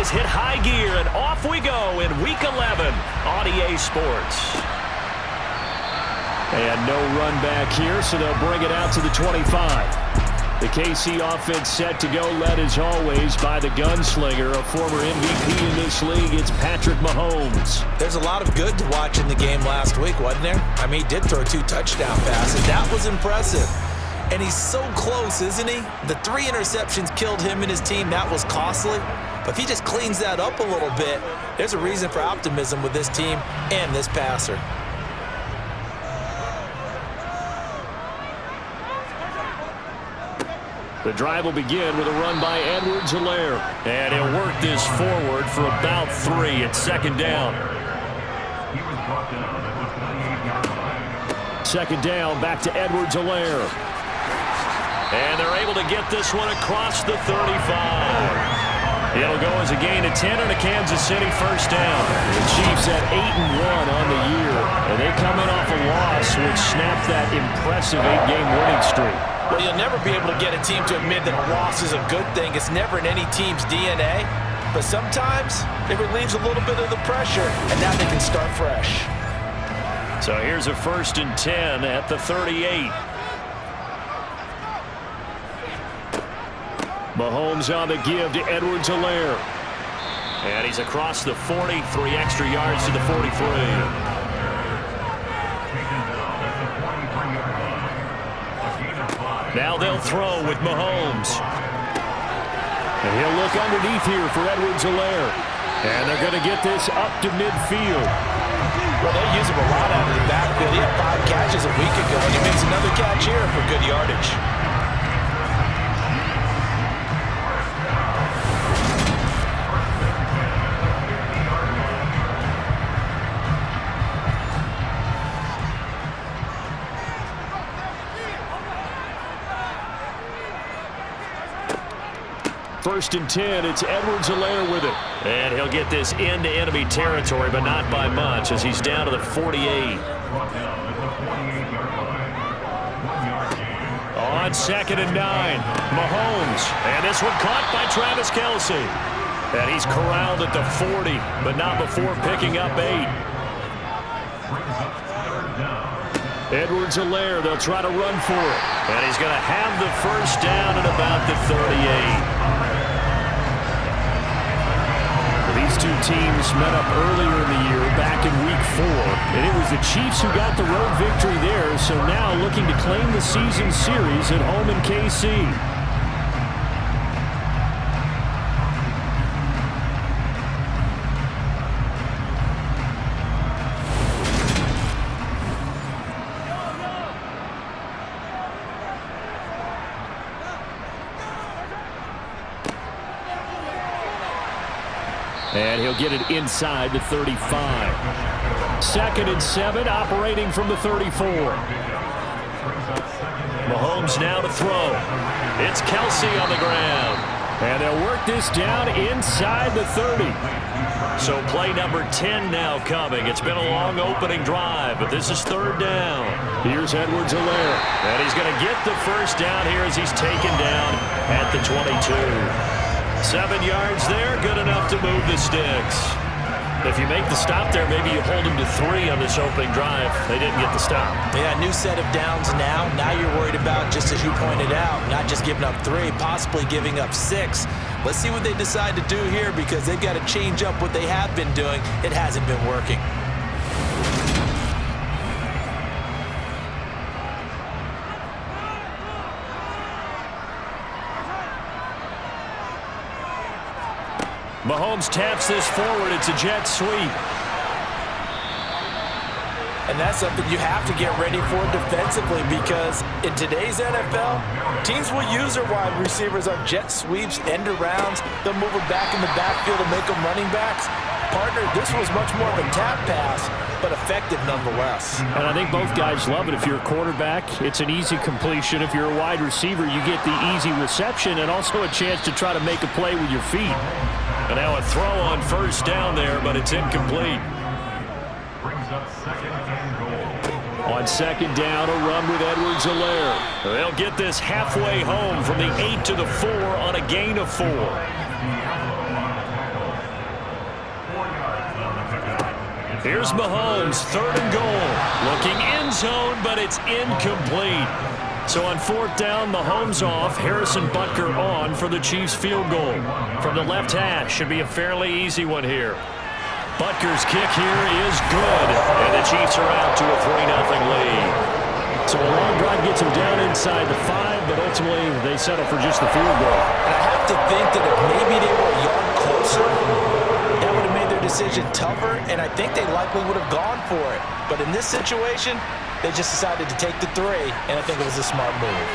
has hit high gear, and off we go in Week 11 on EA Sports. And no run back here, so they'll bring it out to the 25. The KC offense set to go, led as always by the gunslinger, a former MVP in this league. It's Patrick Mahomes. There's a lot of good to watch in the game last week, wasn't there? I mean, he did throw 2 touchdown passes. That was impressive. And he's so close, isn't he? The 3 interceptions killed him and his team. That was costly. But if he just cleans that up a little bit, there's a reason for optimism with this team and this passer. The drive will begin with a run by Edwards-Helaire. And he'll work this forward for about 3 at second down. Second down, back to Edwards-Helaire. And they're able to get this one across the 35. It'll go as a gain of 10 and a Kansas City first down. The Chiefs at 8-1 on the year. And they come in off a loss which snapped that impressive 8-game winning streak. Well, you'll never be able to get a team to admit that a loss is a good thing. It's never in any team's DNA. But sometimes it relieves a little bit of the pressure, and now they can start fresh. So here's a 1st and 10 at the 38. Mahomes on the give to Edwards-Helaire. And he's across the 40, 3 extra yards to the 43. Now they'll throw with Mahomes. And he'll look underneath here for Edwards-Helaire. And they're going to get this up to midfield. Well, they use him a lot out of the backfield. He had 5 catches a week ago, and he makes another catch here for good yardage. First and 10, it's Edwards-Helaire with it. And he'll get this into enemy territory, but not by much as he's down to the 48. On 2nd and 9, Mahomes. And this one caught by Travis Kelce. And he's corralled at the 40, but not before picking up 8. Edwards-Helaire, they'll try to run for it. And he's going to have the first down at about the 38. These two teams met up earlier in the year, back in Week 4. And it was the Chiefs who got the road victory there, so now looking to claim the season series at home in KC. And he'll get it inside the 35. 2nd and 7, operating from the 34. Mahomes now to throw. It's Kelce on the ground. And they'll work this down inside the 30. So play number 10 now coming. It's been a long opening drive, but this is 3rd down. Here's Edwards-Helaire. And he's going to get the first down here as he's taken down at the 22. 7 yards there, good enough to move the sticks. If you make the stop there, maybe you hold them to 3 on this opening drive. They didn't get the stop. Yeah, new set of downs now. Now you're worried about, just as you pointed out, not just giving up 3, possibly giving up 6. Let's see what they decide to do here because they've got to change up what they have been doing. It hasn't been working. Mahomes taps this forward. It's a jet sweep. And that's something you have to get ready for defensively because in today's NFL, teams will use their wide receivers on jet sweeps, end arounds. They'll move them back in the backfield and make them running backs. Partner, this was much more of a tap pass, but effective nonetheless. And I think both guys love it. If you're a quarterback, it's an easy completion. If you're a wide receiver, you get the easy reception and also a chance to try to make a play with your feet. And now a throw on first down there, but it's incomplete. On 2nd down, a run with Edwards-Helaire. They'll get this halfway home from the 8 to the 4 on a gain of 4. Here's Mahomes, 3rd and goal. Looking end zone, but it's incomplete. So on 4th down, Mahomes off, Harrison Butker on for the Chiefs field goal. From the left hash, should be a fairly easy one here. Butker's kick here is good, and the Chiefs are out to a 3-0 lead. So a long drive gets them down inside the 5, but ultimately they settle for just the field goal. And I have to think that if maybe they were a yard closer, that would have made their decision tougher, and I think they likely would have gone for it. But in this situation, they just decided to take the 3, and I think it was a smart move.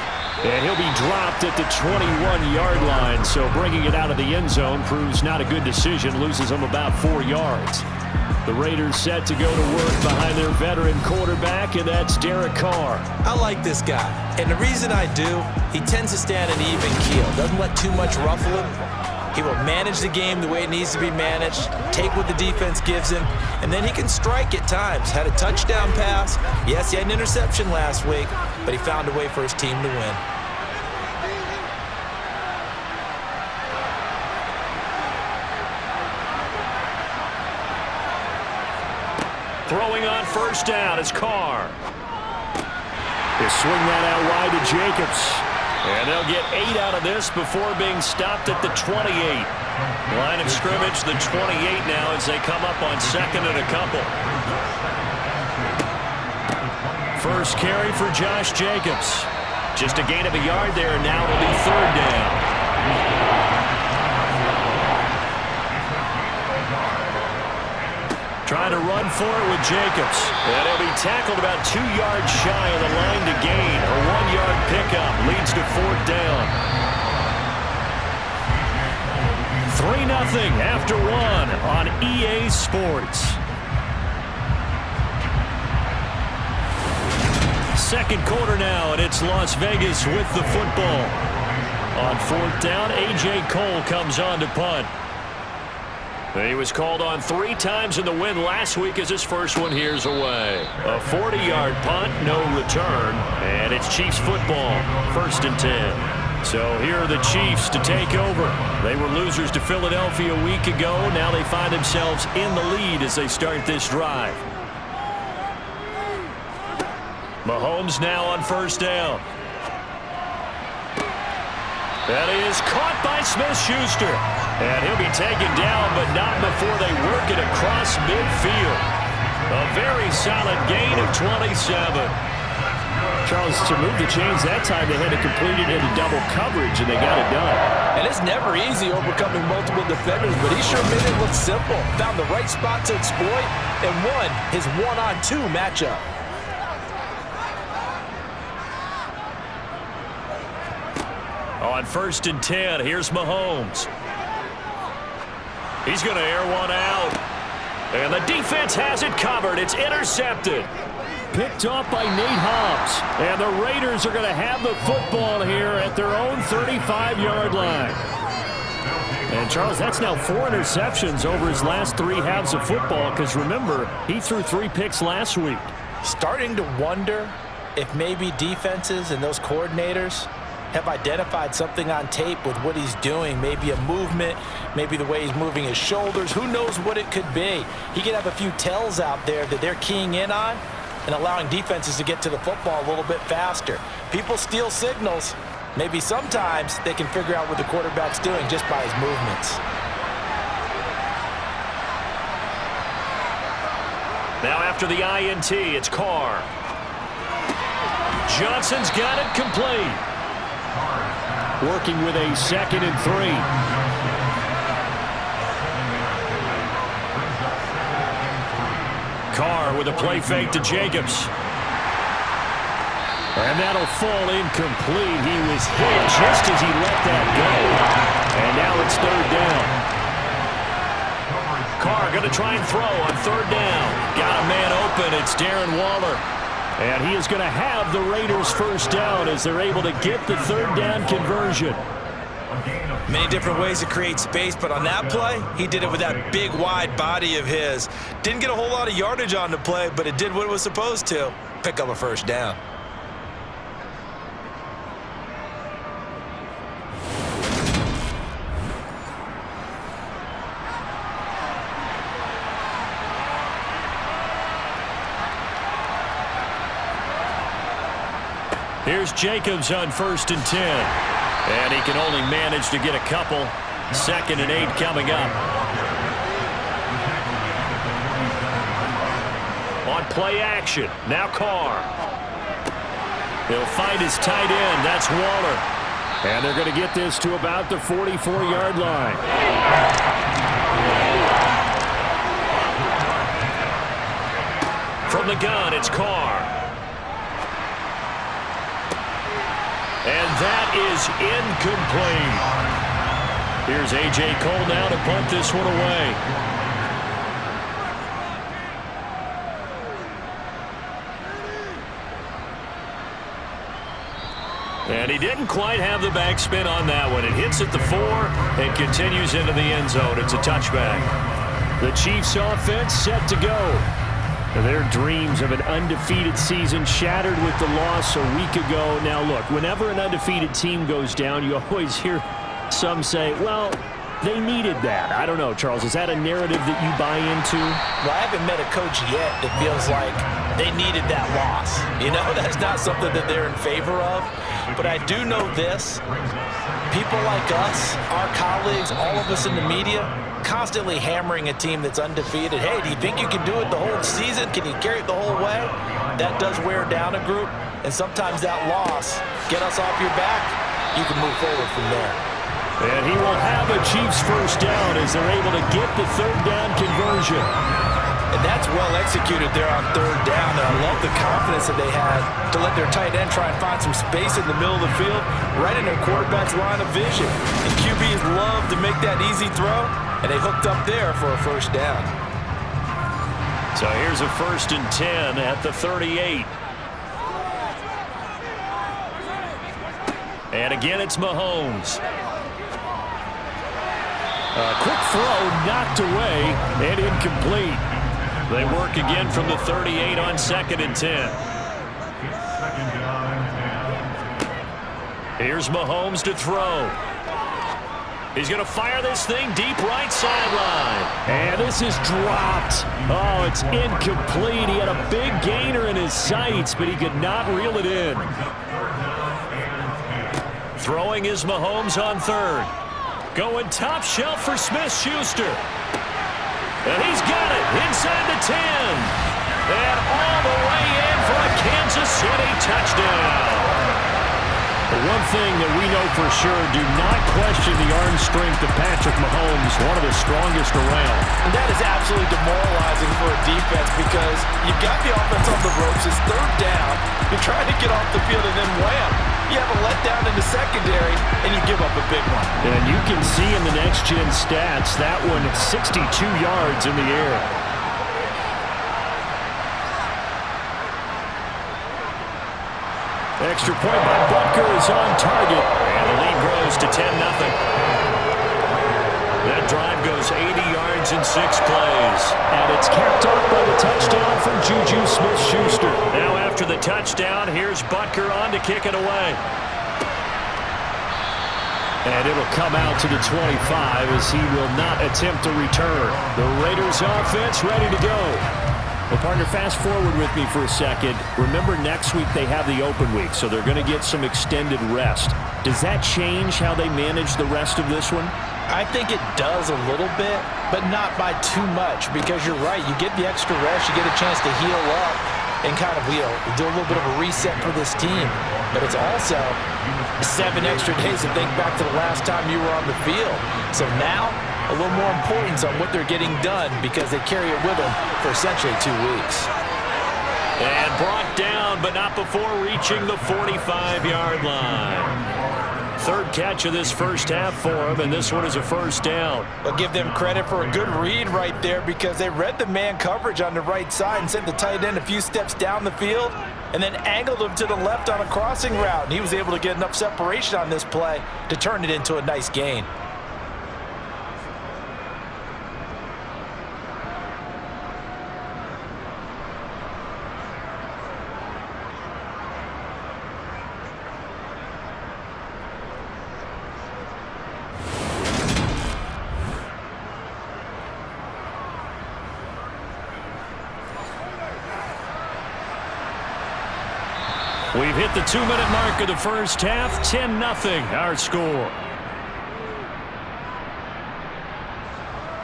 And he'll be dropped at the 21-yard line, so bringing it out of the end zone proves not a good decision, loses them about 4 yards. The Raiders set to go to work behind their veteran quarterback, and that's Derek Carr. I like this guy, and the reason I do, he tends to stay on an even keel, doesn't let too much ruffle him. He will manage the game the way it needs to be managed, take what the defense gives him, and then he can strike at times. Had a touchdown pass. Yes, he had an interception last week, but he found a way for his team to win. Throwing on 1st down is Carr. They swing that out wide to Jacobs. And they'll get 8 out of this before being stopped at the 28. Line of scrimmage, the 28 now as they come up on 2nd and a couple. First carry for Josh Jacobs. Just a gain of a yard there, and now it'll be 3rd down. Trying to run for it with Jacobs. And he'll be tackled about 2 yards shy of the line to gain. A 1-yard pickup leads to 4th down. 3-0 after 1 on EA Sports. Second quarter now, and it's Las Vegas with the football. On 4th down, A.J. Cole comes on to punt. He was called on 3 times in the win last week as his first one here's away. A 40-yard punt, no return, and it's Chiefs football, 1st and 10. So here are the Chiefs to take over. They were losers to Philadelphia a week ago. Now they find themselves in the lead as they start this drive. Mahomes now on 1st down. That is caught by Smith-Schuster. And he'll be taken down, but not before they work it across midfield. A very solid gain of 27. Charles, to move the chains that time, they had to complete it into double coverage, and they got it done. And it's never easy overcoming multiple defenders, but he sure made it look simple. Found the right spot to exploit and won his 1-on-2 matchup. On 1st and 10, here's Mahomes. He's going to air one out. And the defense has it covered. It's intercepted. Picked off by Nate Hobbs. And the Raiders are going to have the football here at their own 35-yard line. And, Charles, that's now 4 interceptions over his last 3 halves of football because, remember, he threw 3 picks last week. Starting to wonder if maybe defenses and those coordinators have identified something on tape with what he's doing. Maybe a movement, maybe the way he's moving his shoulders. Who knows what it could be? He could have a few tells out there that they're keying in on and allowing defenses to get to the football a little bit faster. People steal signals. Maybe sometimes they can figure out what the quarterback's doing just by his movements. Now after the INT, it's Carr. Johnson's got it complete. Working with a 2nd and 3. Carr with a play fake to Jacobs. And that'll fall incomplete. He was hit just as he let that go. And now it's 3rd down. Carr going to try and throw on 3rd down. Got a man open. It's Darren Waller. And he is going to have the Raiders' 1st down as they're able to get the 3rd down conversion. Many different ways to create space, but on that play, he did it with that big, wide body of his. Didn't get a whole lot of yardage on the play, but it did what it was supposed to. Pick up a 1st down. Here's Jacobs on 1st and 10. And he can only manage to get a couple. 2nd and 8 coming up. On play action. Now Carr. He'll find his tight end. That's Waller. And they're going to get this to about the 44-yard line. From the gun, it's Carr. And that is incomplete. Here's A.J. Cole now to punt this one away. And he didn't quite have the backspin on that one. It hits at the 4 and continues into the end zone. It's a touchback. The Chiefs offense set to go. Their dreams of an undefeated season shattered with the loss a week ago. Now, look, whenever an undefeated team goes down, you always hear some say, well, they needed that. I don't know, Charles. Is that a narrative that you buy into? Well, I haven't met a coach yet that feels like they needed that loss. You know, that's not something that they're in favor of. But I do know this. People like us, our colleagues, all of us in the media, constantly hammering a team that's undefeated. Hey, do you think you can do it the whole season? Can you carry it the whole way? That does wear down a group. And sometimes that loss, get us off your back, you can move forward from there. And he will have a Chiefs first down as they're able to get the 3rd down conversion. And that's well executed there on 3rd down. And I love the confidence that they had to let their tight end try and find some space in the middle of the field, right in their quarterback's line of vision. And QBs love to make that easy throw, and they hooked up there for a first down. So here's a 1st and 10 at the 38. And again, it's Mahomes. A quick throw knocked away and incomplete. They work again from the 38 on 2nd and 10. Here's Mahomes to throw. He's going to fire this thing deep right sideline. And this is dropped. Oh, it's incomplete. He had a big gainer in his sights, but he could not reel it in. Throwing is Mahomes on 3rd. Going top shelf for Smith-Schuster. And he's got it inside the 10. And all the way in for a Kansas City touchdown. The one thing that we know for sure, do not question the arm strength of Patrick Mahomes, one of the strongest around. And that is absolutely demoralizing for a defense because you've got the offense on the ropes. It's 3rd down. You're trying to get off the field and then wham. You have a letdown in the secondary and you give up a big one. And you can see in the next-gen stats, that one 62 yards in the air. Extra point by Butker is on target. And the lead grows to 10-0. That drive goes 80 yards in 6 plays. And it's capped off by the touchdown from Juju Smith-Schuster. Now after the touchdown, here's Butker on to kick it away. And it'll come out to the 25 as he will not attempt to return. The Raiders offense ready to go. Well, partner, fast forward with me for a second. Remember, next week they have the open week, so they're going to get some extended rest. Does that change how they manage the rest of this one? I think it does a little bit, but not by too much, because you're right. You get the extra rest, you get a chance to heal up and kind of, do a little bit of a reset for this team. But it's also 7 extra days to think back to the last time you were on the field. So now, a little more importance on what they're getting done because they carry it with them for essentially 2 weeks. And brought down, but not before reaching the 45-yard line. 3rd catch of this first half for him, and this one is a first down. I'll give them credit for a good read right there because they read the man coverage on the right side and sent the tight end a few steps down the field and then angled him to the left on a crossing route. And he was able to get enough separation on this play to turn it into a nice gain. We've hit the 2-minute mark of the first half. 10-0 our score.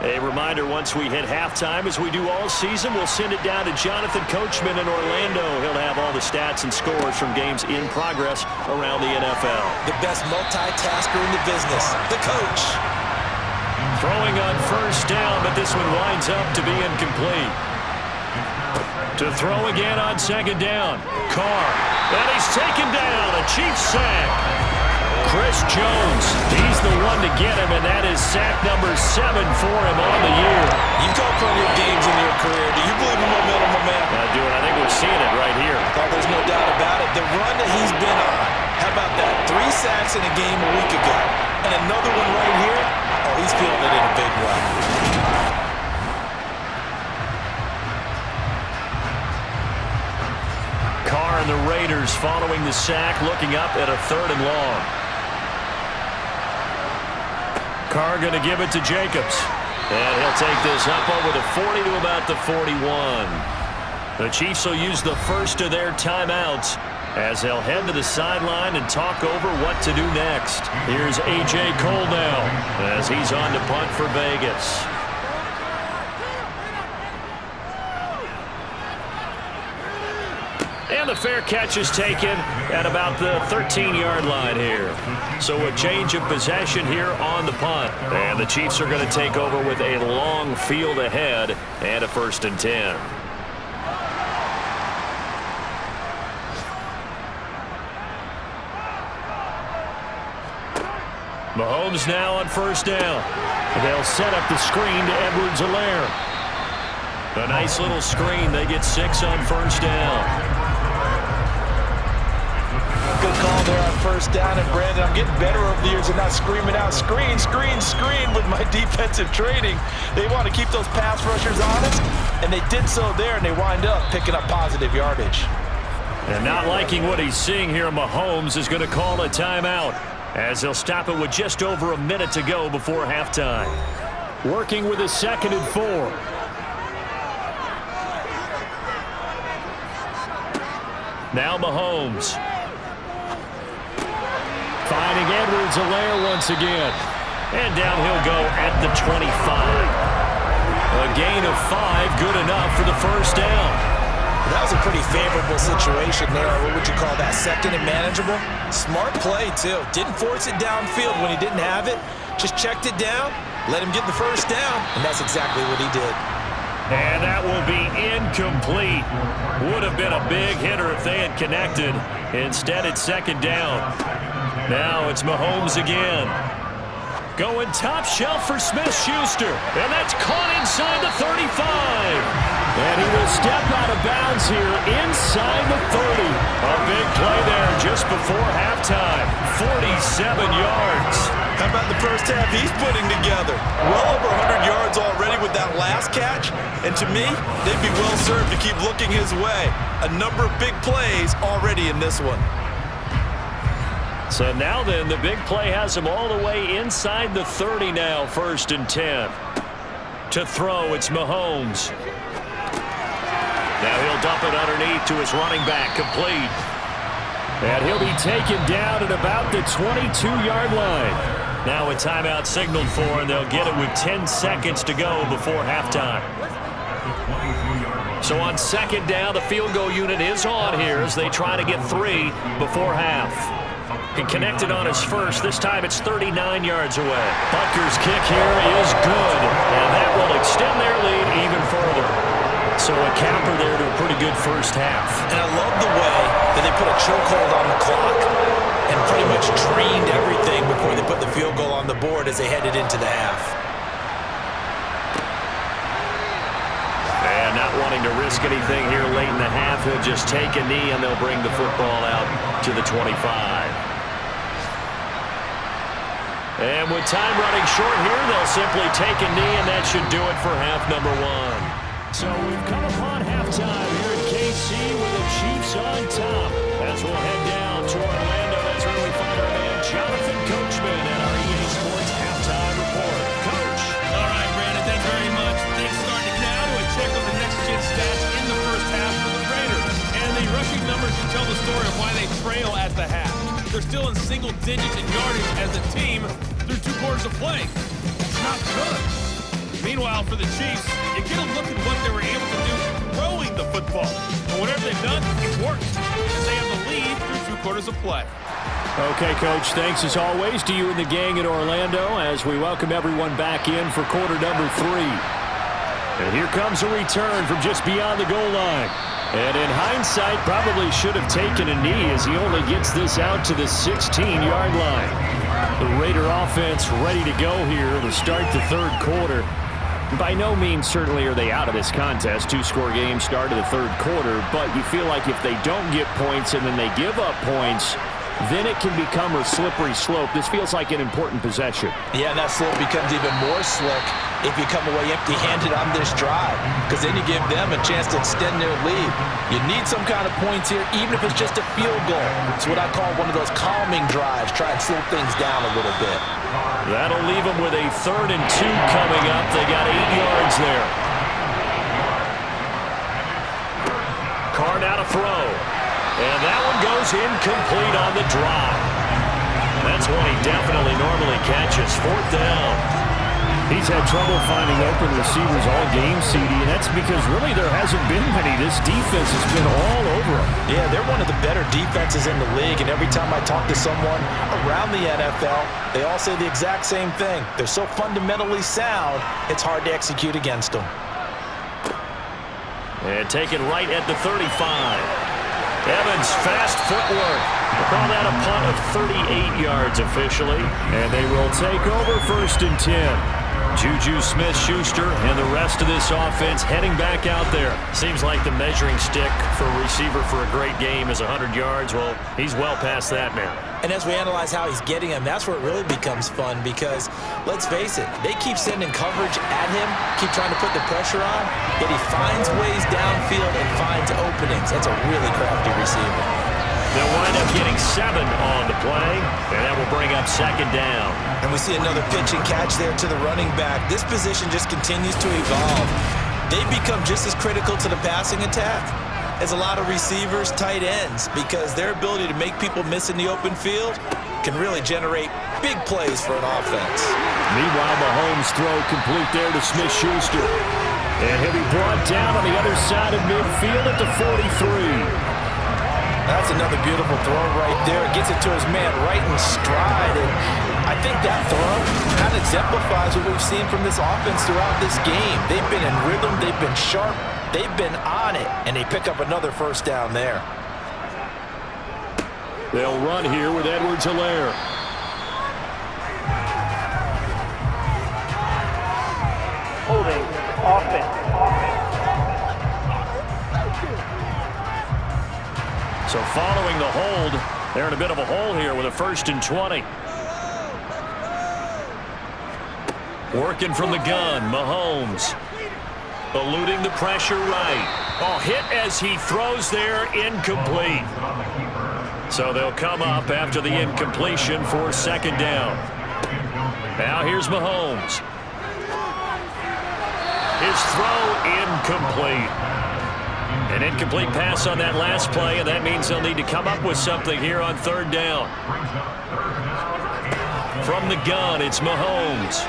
A reminder, once we hit halftime, as we do all season, we'll send it down to Jonathan Coachman in Orlando. He'll have all the stats and scores from games in progress around the NFL. The best multitasker in the business, the coach. Throwing on first down, but this one winds up to be incomplete. To throw again on second down. Carr. And he's taken down. A Chiefs sack. Chris Jones, he's the one to get him, and that is sack number 7 for him on the year. You've got plenty of games in your career. Do you believe in momentum, my man? I do, and I think we're seeing it right here. Oh, there's no doubt about it. The run that he's been on. How about that? 3 sacks in a game a week ago. And another one right here. Oh, he's feeling it in a big way. Carr and the Raiders following the sack, looking up at a 3rd and long. Carr going to give it to Jacobs. And he'll take this up over the 40 to about the 41. The Chiefs will use the first of their timeouts as they'll head to the sideline and talk over what to do next. Here's A.J. Cole now as he's on to punt for Vegas. And the fair catch is taken at about the 13-yard line here. So a change of possession here on the punt. And the Chiefs are going to take over with a long field ahead and a 1st and 10. Mahomes now on first down. They'll set up the screen to Edwards-Helaire. A nice little screen. They get 6 on first down. Good call there on first down. And, Brandon, I'm getting better over the years and not screaming out, screen, screen, screen with my defensive training. They want to keep those pass rushers honest, and they did so there, and they wind up picking up positive yardage. And not liking what he's seeing here, Mahomes is going to call a timeout as they'll stop it with just over a minute to go before halftime. Working with a 2nd and 4. Now Mahomes. Finding Edwards-Helaire once again. And down he'll go at the 25. A gain of 5, good enough for the first down. That was a pretty favorable situation there. What would you call that? 2nd and manageable? Smart play, too. Didn't force it downfield when he didn't have it. Just checked it down, let him get the first down, and that's exactly what he did. And that will be incomplete. Would have been a big hitter if they had connected. Instead, it's 2nd down. Now it's Mahomes again. Going top shelf for Smith-Schuster. And that's caught inside the 35. And he will step out of bounds here inside the 30. A big play there just before halftime. 47 yards. How about the first half he's putting together? Well over 100 yards already with that last catch. And to me, they'd be well served to keep looking his way. A number of big plays already in this one. So now then, the big play has him all the way inside the 30 now, 1st and 10. To throw, it's Mahomes. Now he'll dump it underneath to his running back, complete. And he'll be taken down at about the 22-yard line. Now a timeout signaled for, and they'll get it with 10 seconds to go before halftime. So on 2nd down, the field goal unit is on here as they try to get 3 before half. He connected on his first. This time it's 39 yards away. Butker's kick here is good, and that will extend their lead even further. So a capper there to a pretty good first half. And I love the way that they put a chokehold on the clock and pretty much drained everything before they put the field goal on the board as they headed into the half. And not wanting to risk anything here late in the half, he'll just take a knee and they'll bring the football out to the 25. And with time running short here, they'll simply take a knee, and that should do it for half number 1. So we've come upon halftime here at KC with the Chiefs on top. As we'll head down to Orlando, that's where we find our man Jonathan Coachman and our EA Sports halftime report. Coach. All right, Brandon, thanks very much. Things starting now to a check of the next-gen stats in the first half for the Raiders. And the rushing numbers should tell the story of why they digits in yardage as a team through 2 quarters of play. It's not good. Meanwhile, for the Chiefs, you get a look at what they were able to do throwing the football. And whatever they've done, it's worked, as they have the lead through 2 quarters of play. Okay, Coach, thanks as always to you and the gang in Orlando as we welcome everyone back in for quarter number 3. And here comes a return from just beyond the goal line. And in hindsight, probably should have taken a knee as he only gets this out to the 16-yard line. The Raider offense ready to go here to start the third quarter. By no means certainly are they out of this contest. 2-score game start of the third quarter, but you feel like if they don't get points and then they give up points, then it can become a slippery slope. This feels like an important possession. Yeah, and that slope becomes even more slick if you come away empty-handed on this drive, because then you give them a chance to extend their lead. You need some kind of points here, even if it's just a field goal. It's what I call one of those calming drives. Try and slow things down a little bit. That'll leave them with a 3rd and 2 coming up. They got 8 yards there. Card out a throw. And that one goes incomplete on the drop. That's one he definitely normally catches. 4th down. He's had trouble finding open receivers all game, CD, and that's because really there hasn't been many. This defense has been all over him. Yeah, they're one of the better defenses in the league, and every time I talk to someone around the NFL, they all say the exact same thing. They're so fundamentally sound, it's hard to execute against them. And taken right at the 35. Evans, fast footwork. We'll call that a punt of 38 yards officially. And they will take over 1st and 10. Juju Smith-Schuster and the rest of this offense heading back out there. Seems like the measuring stick for a receiver for a great game is 100 yards. Well, he's well past that now. And as we analyze how he's getting them, that's where it really becomes fun because, let's face it, they keep sending coverage at him, keep trying to put the pressure on, yet he finds ways downfield and finds openings. That's a really crafty receiver. They'll wind up getting 7 on the play, and that will bring up 2nd down. And we see another pitch and catch there to the running back. This position just continues to evolve. They become just as critical to the passing attack as a lot of receivers, tight ends, because their ability to make people miss in the open field can really generate big plays for an offense. Meanwhile, Mahomes' throw complete there to Smith-Schuster. And he'll be brought down on the other side of midfield at the 43. That's another beautiful throw right there. It gets it to his man right in stride. And I think that throw kind of exemplifies what we've seen from this offense throughout this game. They've been in rhythm. They've been sharp. They've been on it. And they pick up another 1st down there. They'll run here with Edwards-Helaire. Holding offense. So following the hold, they're in a bit of a hole here with a 1st and 20. Working from the gun, Mahomes. Eluding the pressure right. Oh, hit as he throws there, incomplete. So they'll come up after the incompletion for 2nd down. Now here's Mahomes. His throw incomplete. An incomplete pass on that last play, and that means they'll need to come up with something here on 3rd down. From the gun, it's Mahomes.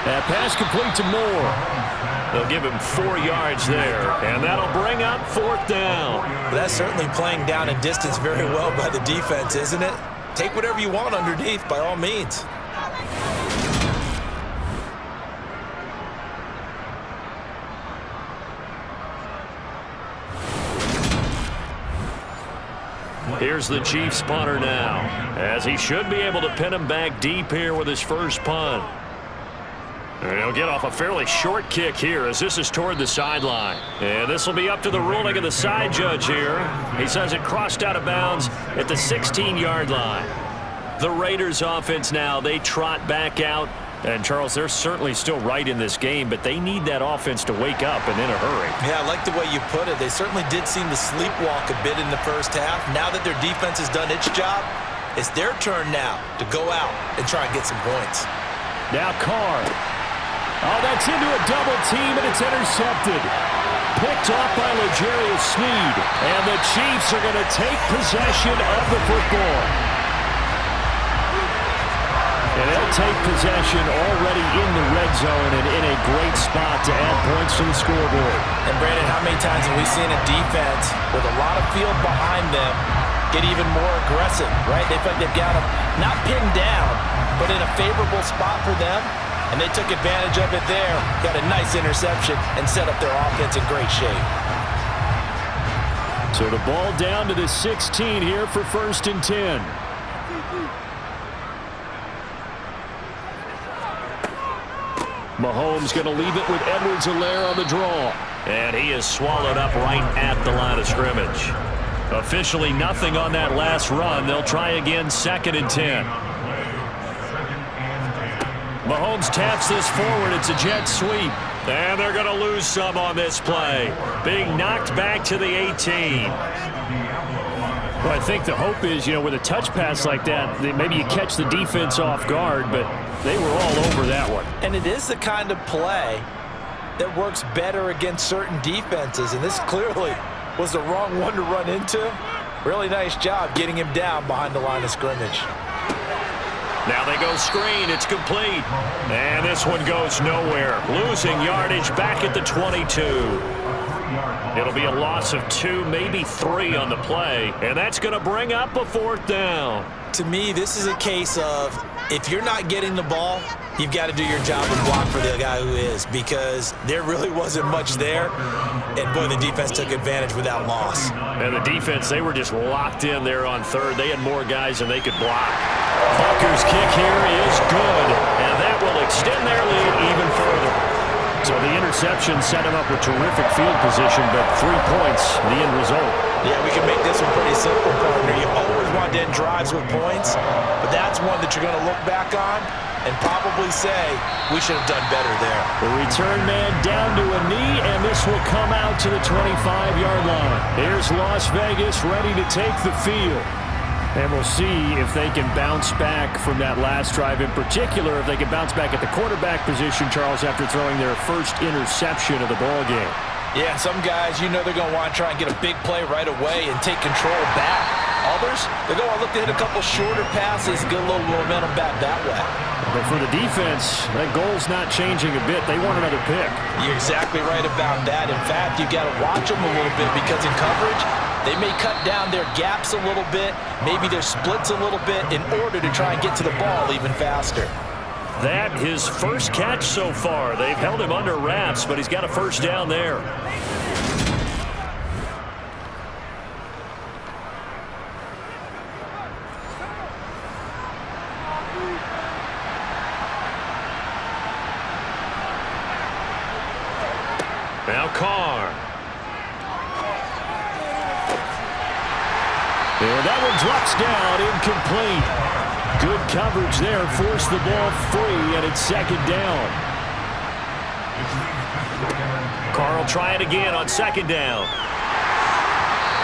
That pass complete to Moore. They'll give him 4 yards there, and that'll bring up 4th down. That's certainly playing down in distance very well by the defense, isn't it? Take whatever you want underneath, by all means. Here's the Chiefs punter now, as he should be able to pin him back deep here with his first punt. And he'll get off a fairly short kick here as this is toward the sideline. And this will be up to the ruling of the side judge here. He says it crossed out of bounds at the 16-yard line. The Raiders offense now, they trot back out. And, Charles, they're certainly still right in this game, but they need that offense to wake up and in a hurry. Yeah, I like the way you put it. They certainly did seem to sleepwalk a bit in the first half. Now that their defense has done its job, it's their turn now to go out and try and get some points. Now Carr. Oh, that's into a double team, and it's intercepted. picked off by L'Jarius Sneed. And the Chiefs are going to take possession of the football. And they'll take possession already in the red zone and in a great spot to add points to the scoreboard. And Brandon, how many times have we seen a defense with a lot of field behind them get even more aggressive, right? They feel like they've got them not pinned down, but in a favorable spot for them. And they took advantage of it there. Got a nice interception and set up their offense in great shape. So the ball down to the 16 here for 1st and 10. Mahomes going to leave it with Edwards-Helaire on the draw. And he is swallowed up right at the line of scrimmage. Officially nothing on that last run. They'll try again, 2nd and 10. Mahomes taps this forward. It's a jet sweep. And they're going to lose some on this play. Being knocked back to the 18. Well, I think the hope is, with a touch pass like that, maybe you catch the defense off guard, but they were all over that one. And it is the kind of play that works better against certain defenses, and this clearly was the wrong one to run into. Really nice job getting him down behind the line of scrimmage. Now they go screen. It's complete. And this one goes nowhere. Losing yardage back at the 22. It'll be a loss of 2, maybe 3 on the play. And that's going to bring up a 4th down. To me, this is a case of if you're not getting the ball, you've got to do your job and block for the guy who is, because there really wasn't much there. And, boy, the defense took advantage with that loss. And the defense, they were just locked in there on 3rd. They had more guys than they could block. Bucker's kick here is good, and that will extend their lead even further. So the interception set him up with terrific field position, but 3 points, the end result. Yeah, we can make this one pretty simple, partner. You always want to end drives with points, but that's one that you're going to look back on and probably say, we should have done better there. The return man down to a knee, and this will come out to the 25-yard line. Here's Las Vegas ready to take the field. And we'll see if they can bounce back from that last drive, in particular if they can bounce back at the quarterback position, Charles, after throwing their first interception of the ball game. Yeah, and some guys, they're going to want to try and get a big play right away and take control back. Others, they're going to look to hit a couple shorter passes, get a little momentum back that way. But for the defense, that goal's not changing a bit. They want another pick. You're exactly right about that. In fact, you've got to watch them a little bit, because in coverage, they may cut down their gaps a little bit, maybe their splits a little bit, in order to try and get to the ball even faster. That his first catch so far. They've held him under wraps, but he's got a 1st down there. Now Carr. And that one drops down, incomplete. Good coverage there, forced the ball free, and it's 2nd down. Carr will try it again on 2nd down.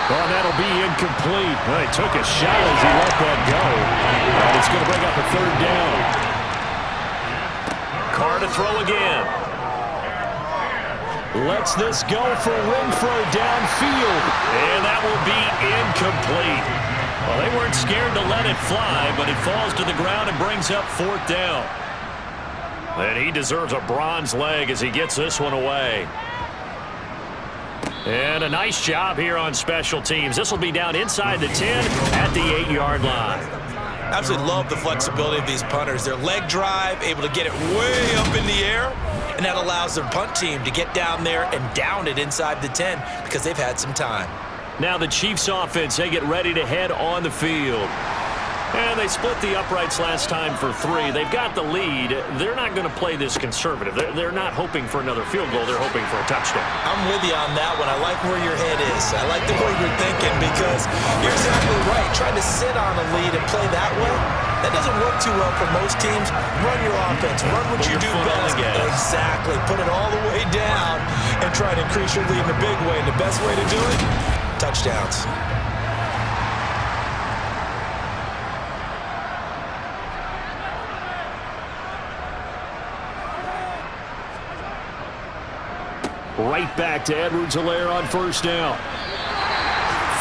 Well, that'll be incomplete. Well, he took a shot as he let that go. And it's going to bring up a 3rd down. Carr to throw again. Lets this go for Renfro downfield. And that will be incomplete. Well, they weren't scared to let it fly, but it falls to the ground and brings up 4th down. And he deserves a bronze leg as he gets this one away. And a nice job here on special teams. This will be down inside the 10 at the 8-yard line. Absolutely love the flexibility of these punters. Their leg drive, able to get it way up in the air, and that allows their punt team to get down there and down it inside the 10 because they've had some time. Now the Chiefs offense, they get ready to head on the field. And they split the uprights last time for 3. They've got the lead. They're not going to play this conservative. They're not hoping for another field goal. They're hoping for a touchdown. I'm with you on that one. I like where your head is. I like the way you're thinking, because you're exactly right. Trying to sit on a lead and play that way, that doesn't work too well for most teams. Run your offense. Run what you do best. Exactly. Put it all the way down and try to increase your lead in a big way. And the best way to do it, touchdowns. Right back to Edwards-Helaire on first down.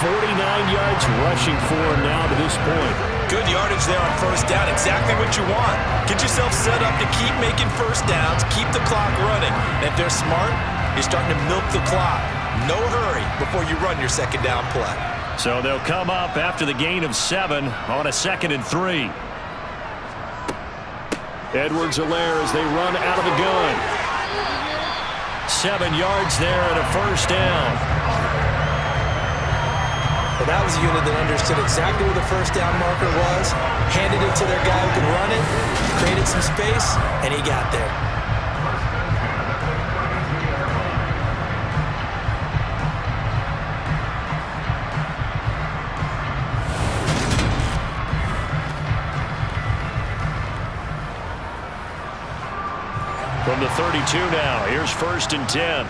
49 yards rushing for him now to this point. Good yardage there on first down. Exactly what you want. Get yourself set up to keep making first downs, keep the clock running. And if they're smart, you're starting to milk the clock. No hurry before you run your second down play. So they'll come up after the gain of 7 on a 2nd and 3. Edwards-Helaire as they run out of the gun. 7 yards there and a first down. Well, that was a unit that understood exactly where the first down marker was, handed it to their guy who could run it, created some space, and he got there. From the 32 now, here's 1st and 10.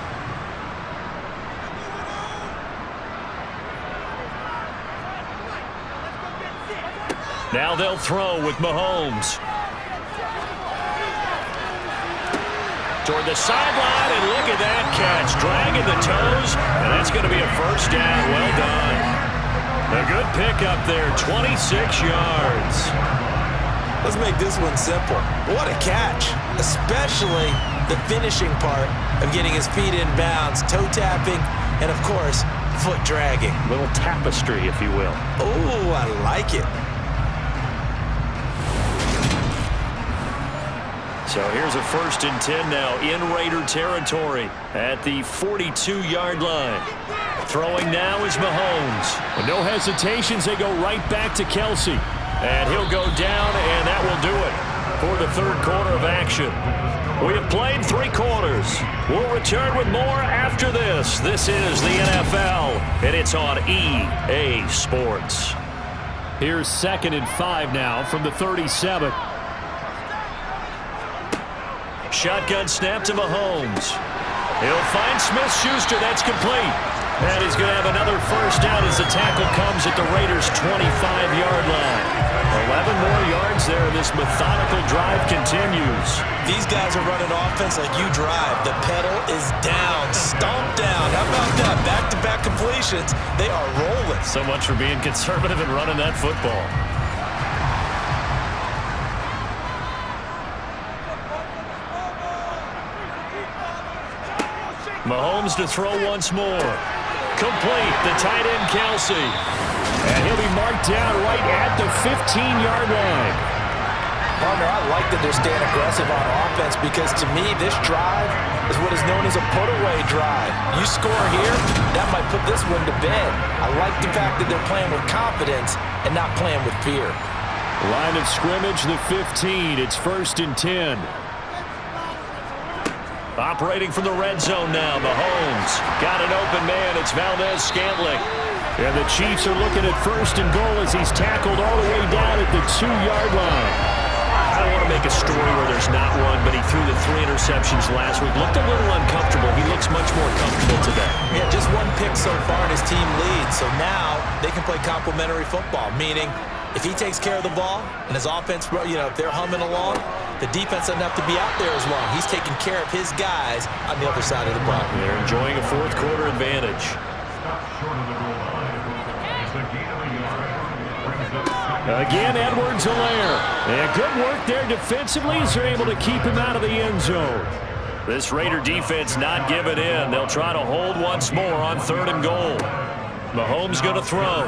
Now they'll throw with Mahomes. Toward the sideline, and look at that catch. Dragging the toes, and that's going to be a first down. Well done. A good pickup there, 26 yards. Let's make this one simple. What a catch, especially the finishing part of getting his feet in bounds, toe tapping, and of course, foot dragging. Little tapestry, if you will. Oh, I like it. So here's a 1st and 10 now in Raider territory at the 42-yard line. Throwing now is Mahomes. With no hesitations, they go right back to Kelsey. And he'll go down, and that will do it for the 3rd quarter of action. We have played 3 quarters. We'll return with more after this. This is the NFL, and it's on EA Sports. Here's 2nd and 5 now from the 37. Shotgun snap to Mahomes. He'll find Smith-Schuster. That's complete. And he's going to have another first down as the tackle comes at the Raiders' 25-yard line. 11 more yards there. This methodical drive continues. These guys are running offense like you drive. The pedal is down, stomped down. How about that? Back-to-back completions. They are rolling. So much for being conservative and running that football. Mahomes to throw once more. Complete, the tight end Kelsey. And he'll be marked down right at the 15-yard line. Partner, I like that they're staying aggressive on offense because to me, this drive is what is known as a put-away drive. You score here, that might put this one to bed. I like the fact that they're playing with confidence and not playing with fear. Line of scrimmage, the 15. It's 1st and 10. Operating from the red zone now, Mahomes. Got an open man, it's Valdez-Scantling. And the Chiefs are looking at 1st and goal as he's tackled all the way down at the 2-yard line. I don't want to make a story where there's not one, but he threw the 3 interceptions last week. Looked a little uncomfortable. He looks much more comfortable today. Yeah, just 1 pick so far and his team leads. So now they can play complementary football, meaning if he takes care of the ball and his offense, if they're humming along, the defense doesn't have to be out there as long. He's taking care of his guys on the other side of the ball. They're enjoying a 4th quarter advantage. Again, Edwards-Helaire. And good work there defensively as they're able to keep him out of the end zone. This Raider defense not giving in. They'll try to hold once more on 3rd and goal. Mahomes going to throw.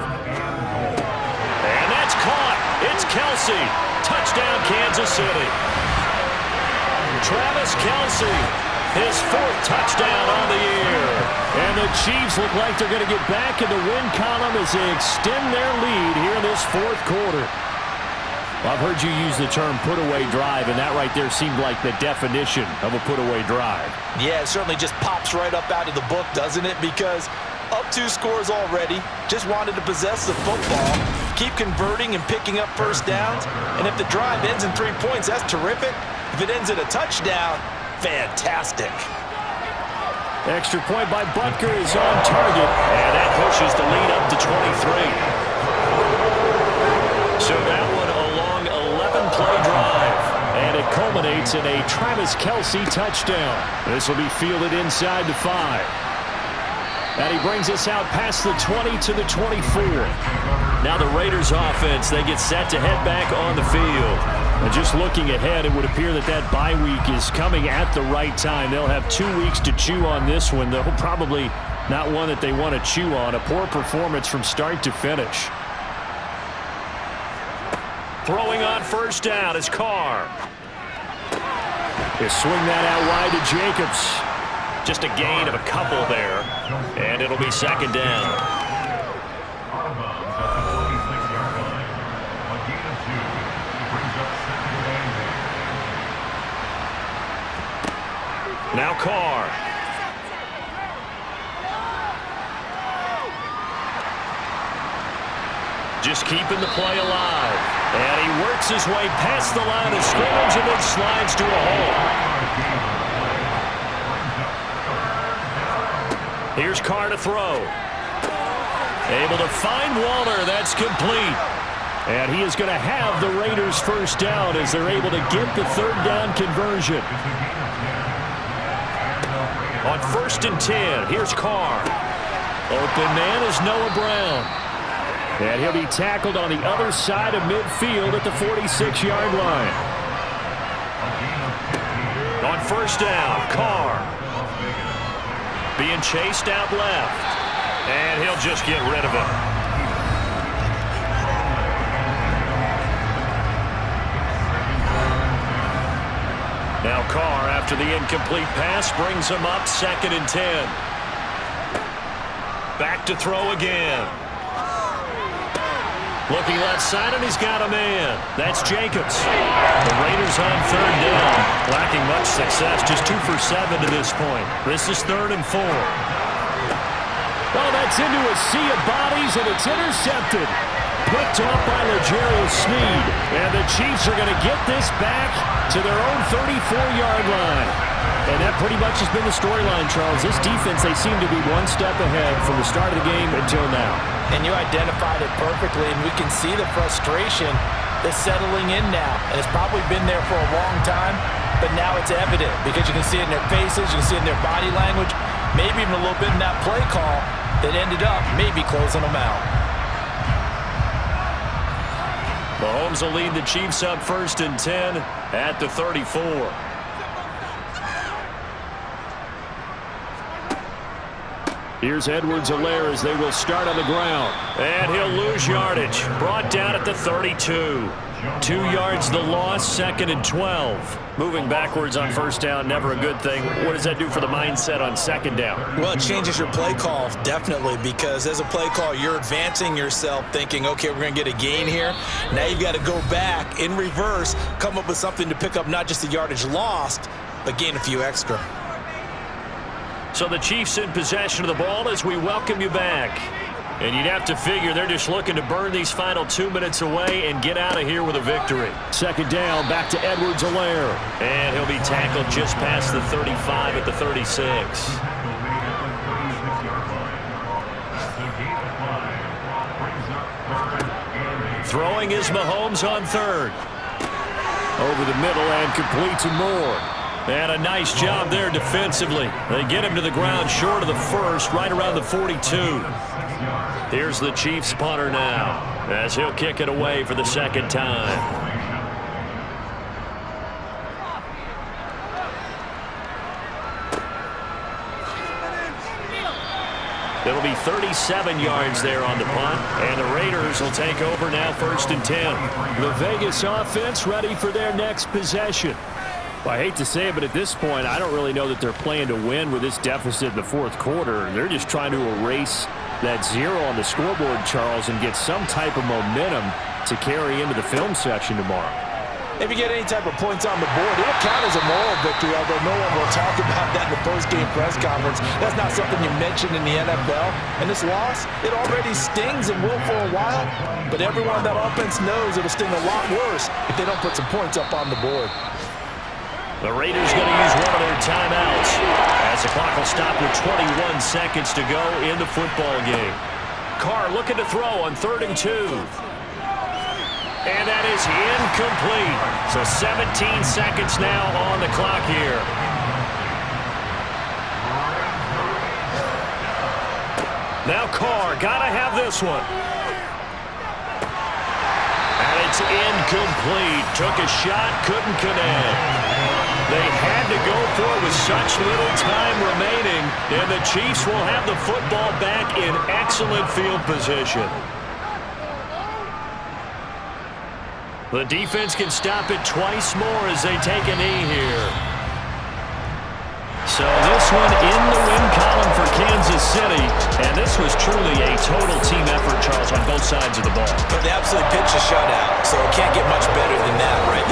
And that's caught. It's Kelsey. Touchdown, Kansas City. Travis Kelsey, his 4th touchdown on the year. And the Chiefs look like they're going to get back in the win column as they extend their lead here in this 4th quarter. Well, I've heard you use the term put-away drive, and that right there seemed like the definition of a put-away drive. Yeah, it certainly just pops right up out of the book, doesn't it? Because up 2 scores already, just wanted to possess the football, keep converting and picking up first downs, and if the drive ends in 3 points, that's terrific. If it ends in a touchdown, fantastic. Extra point by Butker is on target. And that pushes the lead up to 23. So that one a long 11-play drive. And it culminates in a Travis Kelce touchdown. This will be fielded inside the 5. And he brings us out past the 20 to the 24. Now the Raiders offense, they get set to head back on the field. And just looking ahead, it would appear that that bye week is coming at the right time. They'll have 2 weeks to chew on this one, though probably not one that they want to chew on. A poor performance from start to finish. Throwing on first down is Carr. They swing that out wide to Jacobs. Just a gain of a couple there, and it'll be second down. Now Carr. Just keeping the play alive. And he works his way past the line of scrimmage and then slides to a hole. Here's Carr to throw. Able to find Waller. That's complete. And he is going to have the Raiders first down as they're able to get the third down conversion. On 1st and 10, here's Carr. Open man is Noah Brown. And he'll be tackled on the other side of midfield at the 46-yard line. On 1st down, Carr. Being chased out left. And he'll just get rid of it. Now Carr, after the incomplete pass, brings him up 2nd and 10. Back to throw again. Looking left side, and he's got a man. That's Jacobs. The Raiders on 3rd down. Lacking much success, just 2 for 7 to this point. This is 3rd and 4. Oh, that's into a sea of bodies, and it's intercepted. Picked off by L'Jarius Sneed. And the Chiefs are going to get this back to their own 34-yard line. And that pretty much has been the storyline, Charles. This defense, they seem to be one step ahead from the start of the game until now. And you identified it perfectly, and we can see the frustration that's settling in now. And it's probably been there for a long time, but now it's evident because you can see it in their faces, you can see it in their body language, maybe even a little bit in that play call that ended up maybe closing them out. Mahomes will lead the Chiefs up 1st and 10 at the 34. Here's Edwards-Helaire as they will start on the ground. And he'll lose yardage. Brought down at the 32. 2 yards the loss, 2nd and 12. Moving backwards on 1st down, never a good thing. What does that do for the mindset on 2nd down? Well, it changes your play call, definitely, because as a play call, you're advancing yourself thinking, okay, we're going to get a gain here. Now you've got to go back in reverse, come up with something to pick up not just the yardage lost, but gain a few extra. So the Chiefs in possession of the ball as we welcome you back. And you'd have to figure they're just looking to burn these final 2 minutes away and get out of here with a victory. 2nd down, back to Edwards-Helaire. And he'll be tackled just past the 35 at the 36. Throwing is Mahomes on 3rd. Over the middle and complete to Moore. And a nice job there defensively. They get him to the ground short of the 1st, right around the 42. Here's the Chiefs punter now, as he'll kick it away for the 2nd time. It'll be 37 yards there on the punt, and the Raiders will take over now 1st and 10. The Vegas offense ready for their next possession. Well, I hate to say it, but at this point, I don't really know that they're playing to win with this deficit in the 4th quarter. They're just trying to erase that 0 on the scoreboard, Charles, and get some type of momentum to carry into the film session tomorrow. If you get any type of points on the board, it'll count as a moral victory, although no one will talk about that in the post-game press conference. That's not something you mention in the NFL. And this loss, it already stings and will for a while, but everyone on that offense knows it'll sting a lot worse if they don't put some points up on the board. The Raiders going to use one of their timeouts as the clock will stop with 21 seconds to go in the football game. Carr looking to throw on 3rd and 2. And that is incomplete. So 17 seconds now on the clock here. Now Carr, gotta have this one. And it's incomplete. Took a shot, couldn't connect. They had to go for it with such little time remaining, and the Chiefs will have the football back in excellent field position. The defense can stop it twice more as they take a knee here. So this one in the win column for Kansas City, and this was truly a total team effort, Charles, on both sides of the ball. But they absolutely pitched a shutout, so it can't get much better than that, right?